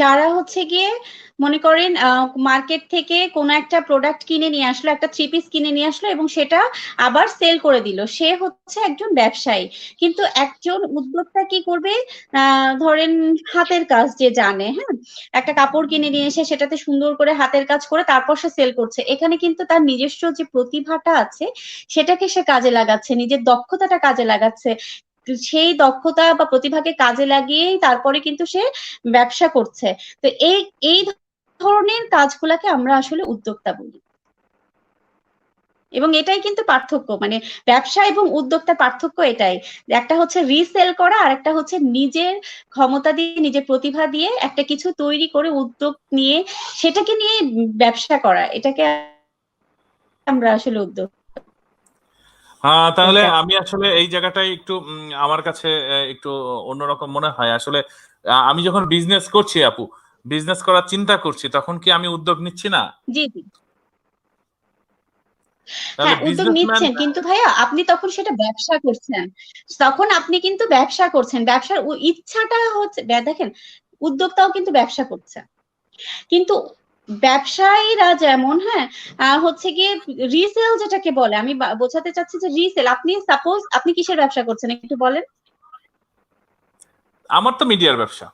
যারা হচ্ছে গিয়ে মনে করেন মার্কেট থেকে কোনো একটা প্রোডাক্ট কিনে নিয়ে আসলো, একটা 3 পিস কিনে নিয়ে আসলো এবং সেটা আবার সেল করে দিল, সে হচ্ছে একজন ব্যবসায়ী। কিন্তু একজন উদ্যোক্তা কি করবে, ধরেন হাতের কাজ যে জানে, হ্যাঁ, একটা কাপড় কিনে নিয়ে এসে সেটাতে সুন্দর করে হাতের কাজ করে তারপর সে সেল করছে, এখানে কিন্তু তার নিজস্ব যে প্রতিভাটা আছে সেটাকে সে কাজে লাগাচ্ছে, নিজের দক্ষতাটা কাজে লাগাচ্ছে। সেই দক্ষতা বা প্রতিভাকে কাজে লাগিয়েই তারপরে কিন্তু সে ব্যবসা করছে। তো এই এই ধরনের কাজগুলাকে আমরা আসলে উদ্যোক্তা বলি। এবং এটাই কিন্তু পার্থক্য, মানে ব্যবসা এবং উদ্যোক্তার পার্থক্য এটাই, একটা হচ্ছে রিসেল করা আর একটা হচ্ছে নিজের ক্ষমতা দিয়ে নিজের প্রতিভা দিয়ে একটা কিছু তৈরি করে উদ্যোগ নিয়ে সেটাকে নিয়ে ব্যবসা করা, এটাকে আমরা আসলে উদ্যোগ। তাহলে আমি আসলে এই জায়গাটাই একটু আমার কাছে একটু অন্যরকম মনে হয় আসলে। আমি যখন বিজনেস করছি আপু, বিজনেস করার চিন্তা করছি, তখন কি আমি উদ্যোগ নিচ্ছি না? জি জি, তাহলে হ্যাঁ উদ্যোগ বিজনেসম্যান। নিচ্ছেন, কিন্তু ভাইয়া আপনি তখন সেটা ব্যবসা করছেন, তখন আপনি কিন্তু ব্যবসা করছেন, ব্যবসার ইচ্ছাটা হচ্ছে দেখেন, উদ্যোক্তাও কিন্তু ব্যবসা করছে, কিন্তু ব্যবসায়ীরা যেমন, হ্যাঁ, হচ্ছে গিয়ে রিসেল যেটাকে বলে, আমি বোঝাতে চাচ্ছি যে রিসেল, আপনি সাপোজ আপনি কিসের ব্যবসা করছেন একটু বলেন। আমার তো মিডিয়ার ব্যবসা।